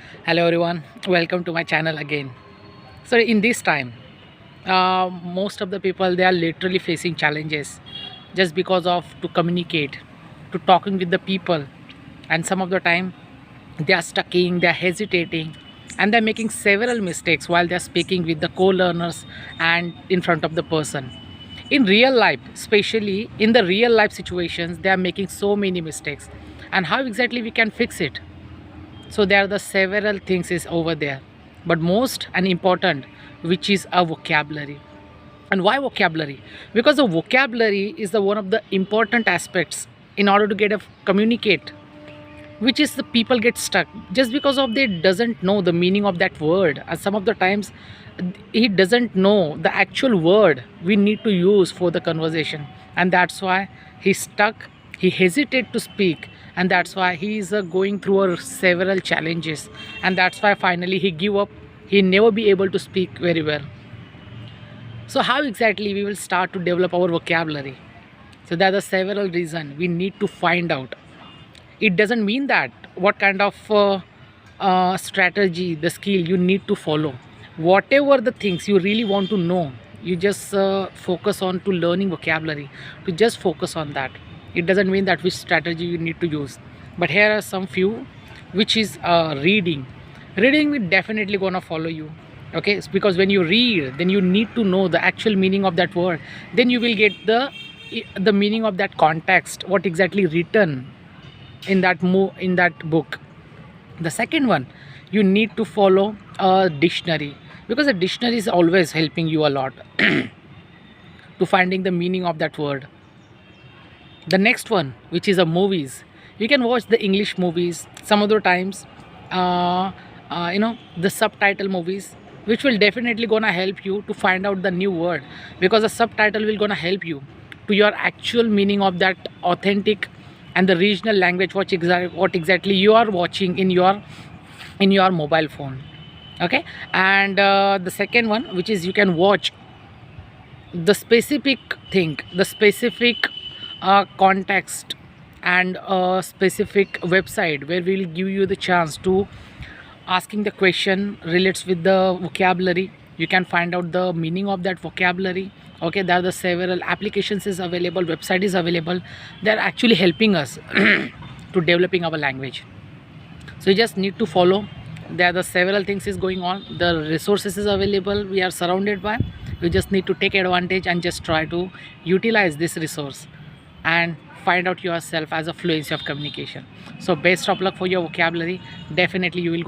Hello everyone, welcome to my channel again. So in this time, most of the people, they are literally facing challenges just because of to communicate, to talking with the people, and some of the time they are stucking, they are hesitating, and they're making several mistakes while they're speaking with the co-learners and in front of the person. In real life, especially in the real life situations, they are making so many mistakes. And how exactly we can fix it? So there are the several things is over there, but most and important, which is a vocabulary. And why vocabulary? Because the vocabulary is the one of the important aspects in order to get a communicate, which is the people get stuck just because of they doesn't know the meaning of that word, and some of the times he doesn't know the actual word we need to use for the conversation, and that's why he's stuck, he hesitate to speak, and that's why he is going through several challenges, and that's why finally he give up, he never be able to speak very well. So how exactly we will start to develop our vocabulary? So there are several reasons we need to find out. It doesn't mean that what kind of strategy, the skill you need to follow, whatever the things you really want to know, you just focus on to learning vocabulary, to just focus on that. It doesn't mean that which strategy you need to use, but here are some few, which is reading will definitely gonna follow you. Okay, it's because when you read, then you need to know the actual meaning of that word, then you will get the meaning of that context, what exactly written in that book. The second one, you need to follow a dictionary, because a dictionary is always helping you a lot to finding the meaning of that word. The next one, which is a movies, you can watch the English movies some other times, the subtitle movies, which will definitely gonna help you to find out the new word, because the subtitle will gonna help you to your actual meaning of that authentic and the regional language, what exactly you are watching in your mobile phone. Okay, and the second one, which is you can watch the specific thing, the specific context, and a specific website where we will give you the chance to asking the question relates with the vocabulary. You can find out the meaning of that vocabulary. Okay, there are the several applications is available, website is available, they're actually helping us to developing our language. So you just need to follow, there are the several things is going on, the resources is available, we are surrounded by, you just need to take advantage and just try to utilize this resource and find out yourself as a fluency of communication. So best of luck for your vocabulary, definitely you will